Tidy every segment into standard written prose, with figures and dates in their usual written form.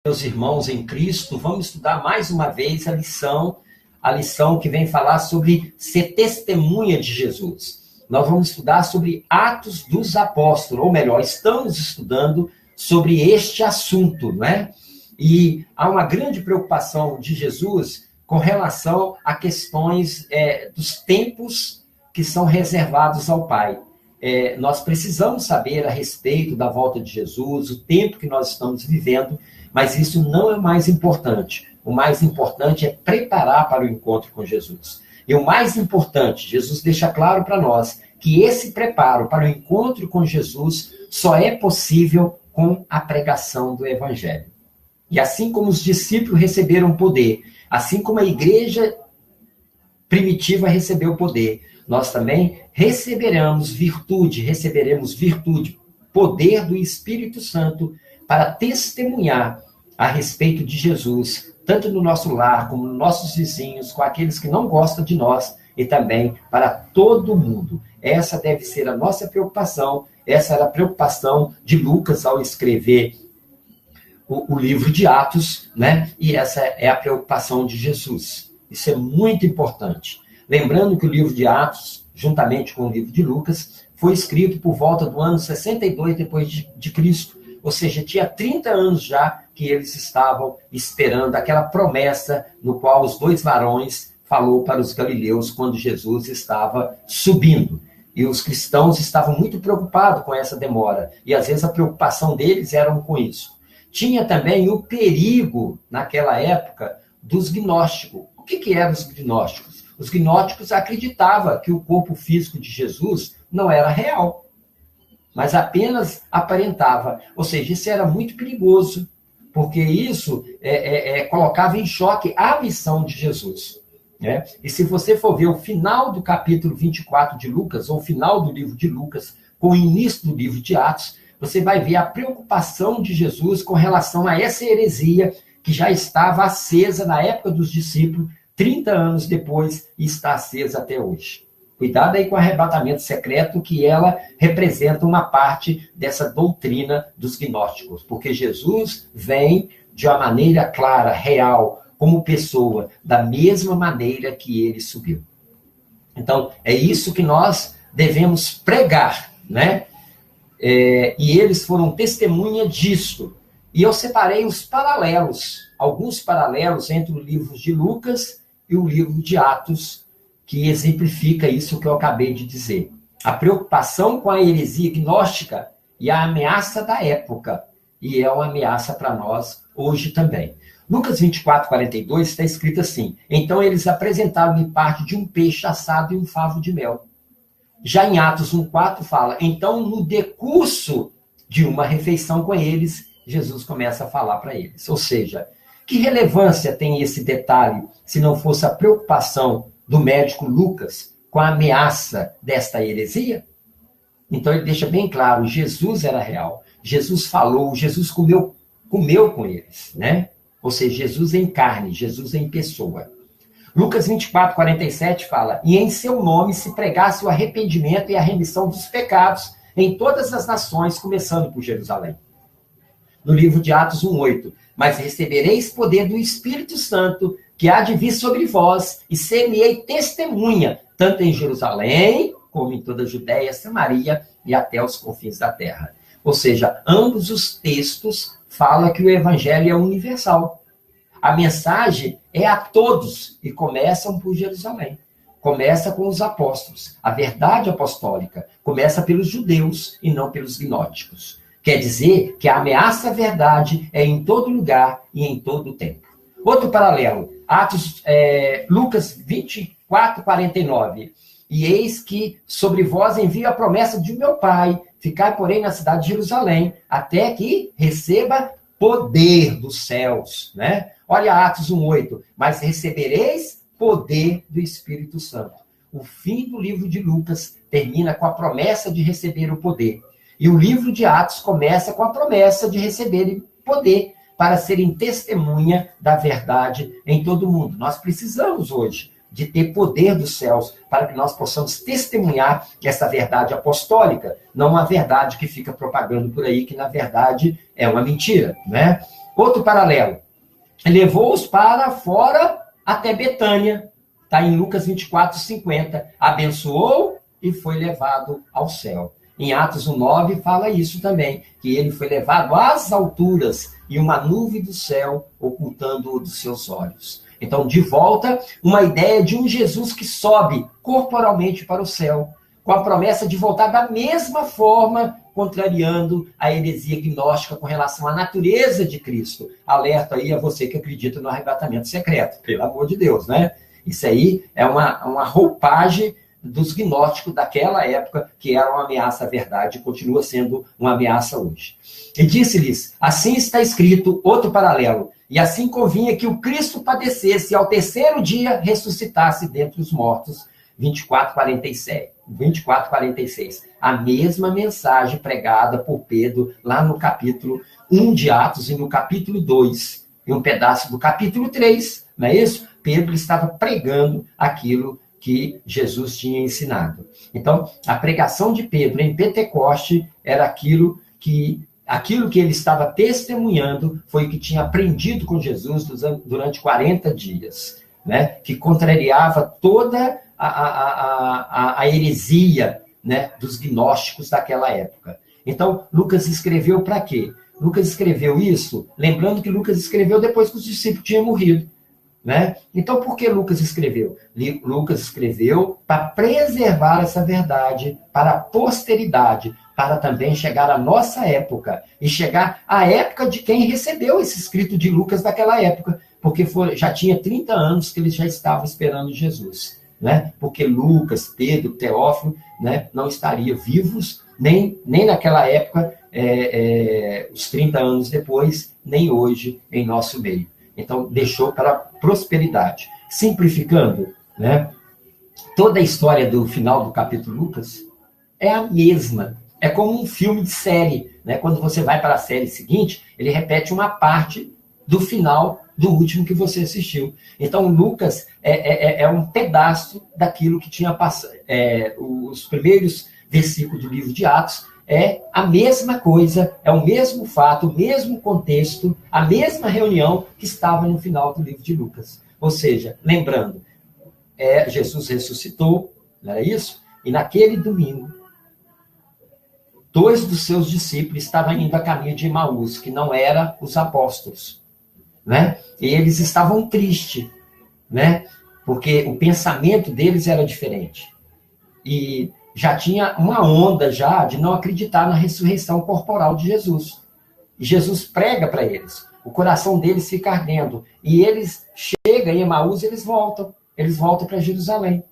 Meus irmãos em Cristo, vamos estudar mais uma vez a lição que vem falar sobre ser testemunha de Jesus. Nós vamos estudar sobre Atos dos Apóstolos, ou melhor, estamos estudando sobre este assunto, não é? E há uma grande preocupação de Jesus com relação a questões dos tempos que são reservados ao Pai. Nós precisamos saber a respeito da volta de Jesus, o tempo que nós estamos vivendo, mas isso não é mais importante. O mais importante é preparar para o encontro com Jesus. E o mais importante, Jesus deixa claro para nós que esse preparo para o encontro com Jesus só é possível com a pregação do Evangelho. E assim como os discípulos receberam poder, assim como a igreja primitiva recebeu poder, nós também receberemos virtude, poder do Espírito Santo para testemunhar a respeito de Jesus, tanto no nosso lar, como nos nossos vizinhos, com aqueles que não gostam de nós, e também para todo mundo. Essa deve ser a nossa preocupação, essa era a preocupação de Lucas ao escrever o livro de Atos, né? E essa é a preocupação de Jesus. Isso é muito importante. Lembrando que o livro de Atos, juntamente com o livro de Lucas, foi escrito por volta do ano 62 depois de Cristo. Ou seja, tinha 30 anos já que eles estavam esperando aquela promessa no qual os dois varões falou para os galileus quando Jesus estava subindo. E os cristãos estavam muito preocupados com essa demora. E às vezes a preocupação deles era com isso. Tinha também o perigo, naquela época, dos gnósticos. O que eram os gnósticos? Os gnósticos acreditavam que o corpo físico de Jesus não era real, mas apenas aparentava. Ou seja, isso era muito perigoso, porque isso colocava em choque a missão de Jesus. Né? E se você for ver o final do capítulo 24 de Lucas, ou o final do livro de Lucas, com o início do livro de Atos, você vai ver a preocupação de Jesus com relação a essa heresia que já estava acesa na época dos discípulos, 30 anos depois, e está acesa até hoje. Cuidado aí com o arrebatamento secreto, que ela representa uma parte dessa doutrina dos gnósticos, porque Jesus vem de uma maneira clara, real, como pessoa, da mesma maneira que ele subiu. Então, é isso que nós devemos pregar, né? E eles foram testemunha disso. E eu separei os paralelos, alguns paralelos entre o livro de Lucas e o livro de Atos, que exemplifica isso que eu acabei de dizer. A preocupação com a heresia gnóstica e a ameaça da época. E é uma ameaça para nós hoje também. Lucas 24, 42 está escrito assim: então eles apresentaram-lhe parte de um peixe assado e um favo de mel. Já em Atos 1,4 fala, então no decurso de uma refeição com eles, Jesus começa a falar para eles. Ou seja, que relevância tem esse detalhe se não fosse a preocupação do médico Lucas com a ameaça desta heresia? Então ele deixa bem claro, Jesus era real, Jesus falou, Jesus comeu com eles, né? Ou seja, Jesus em carne, Jesus em pessoa. Lucas 24, 47 fala, e em seu nome se pregasse o arrependimento e a remissão dos pecados em todas as nações, começando por Jerusalém. No livro de Atos 1,8, mas recebereis poder do Espírito Santo, que há de vir sobre vós, e ser-me-ei testemunha, tanto em Jerusalém, como em toda a Judéia, Samaria e até os confins da terra. Ou seja, ambos os textos falam que o evangelho é universal. A mensagem é a todos, e começam por Jerusalém. Começa com os apóstolos. A verdade apostólica começa pelos judeus e não pelos gnósticos. Quer dizer que a ameaça à verdade é em todo lugar e em todo tempo. Outro paralelo, Lucas 24, 49. E eis que sobre vós envio a promessa de meu Pai, ficai, porém, na cidade de Jerusalém, até que receba poder dos céus, né? Olha Atos 1,8, mas recebereis poder do Espírito Santo. O fim do livro de Lucas termina com a promessa de receber o poder. E o livro de Atos começa com a promessa de receberem poder para serem testemunha da verdade em todo o mundo. Nós precisamos hoje de ter poder dos céus para que nós possamos testemunhar essa verdade apostólica, não uma verdade que fica propagando por aí, que na verdade é uma mentira, né? Outro paralelo. Levou-os para fora até Betânia. Está em Lucas 24:50. Abençoou e foi levado ao céu. Em Atos 1:9 fala isso também, que ele foi levado às alturas e uma nuvem do céu ocultando-o dos seus olhos. Então, de volta, uma ideia de um Jesus que sobe corporalmente para o céu, com a promessa de voltar da mesma forma, contrariando a heresia gnóstica com relação à natureza de Cristo. Alerta aí a você que acredita no arrebatamento secreto, pelo amor de Deus, né? Isso aí é uma roupagem dos gnósticos daquela época, que era uma ameaça à verdade, e continua sendo uma ameaça hoje. E disse-lhes, assim está escrito, outro paralelo, e assim convinha que o Cristo padecesse e ao terceiro dia ressuscitasse dentre os mortos, 24:46. A mesma mensagem pregada por Pedro lá no capítulo 1 de Atos e no capítulo 2, e um pedaço do capítulo 3, não é isso? Pedro estava pregando aquilo que Jesus tinha ensinado. Então, a pregação de Pedro em Pentecoste era aquilo que ele estava testemunhando, foi o que tinha aprendido com Jesus durante 40 dias, né? Que contrariava toda a heresia, né, dos gnósticos daquela época. Então, Lucas escreveu para quê? Lucas escreveu isso, lembrando que Lucas escreveu depois que os discípulos tinham morrido. Né? Então, por que Lucas escreveu? Lucas escreveu para preservar essa verdade para a posteridade, para também chegar à nossa época, e chegar à época de quem recebeu esse escrito de Lucas daquela época, porque já tinha 30 anos que eles já estavam esperando Jesus. Né? Porque Lucas, Pedro, Teófilo, né, não estariam vivos, nem naquela época, os 30 anos depois, nem hoje em nosso meio. Então, deixou para a prosperidade. Simplificando, né, toda a história do final do capítulo Lucas é a mesma. É como um filme de série. Né? Quando você vai para a série seguinte, ele repete uma parte do final do último que você assistiu. Então, Lucas é um pedaço daquilo que tinha passado. Os primeiros versículos do livro de Atos é a mesma coisa, é o mesmo fato, o mesmo contexto, a mesma reunião que estava no final do livro de Lucas. Ou seja, lembrando, Jesus ressuscitou, não era isso? E naquele domingo, 2 dos seus discípulos estavam indo a caminho de Emaús, que não eram os apóstolos. Né? E eles estavam tristes, né? Porque o pensamento deles era diferente. E já tinha uma onda já de não acreditar na ressurreição corporal de Jesus. E Jesus prega para eles. O coração deles fica ardendo. E eles chegam em Emaús, eles voltam para Jerusalém.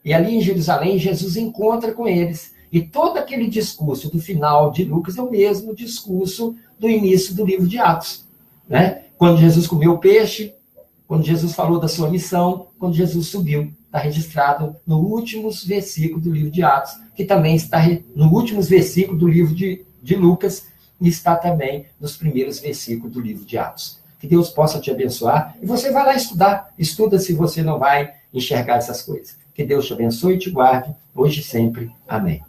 E ali em Jerusalém, Jesus encontra com eles. E todo aquele discurso do final de Lucas é o mesmo discurso do início do livro de Atos. Né? Quando Jesus comeu peixe, quando Jesus falou da sua missão, quando Jesus subiu. Está registrado no últimos versículos do livro de Atos, que também está no últimos versículos do livro de Lucas, e está também nos primeiros versículos do livro de Atos. Que Deus possa te abençoar. E você vai lá estudar. Estuda se você não vai enxergar essas coisas. Que Deus te abençoe e te guarde, hoje e sempre. Amém.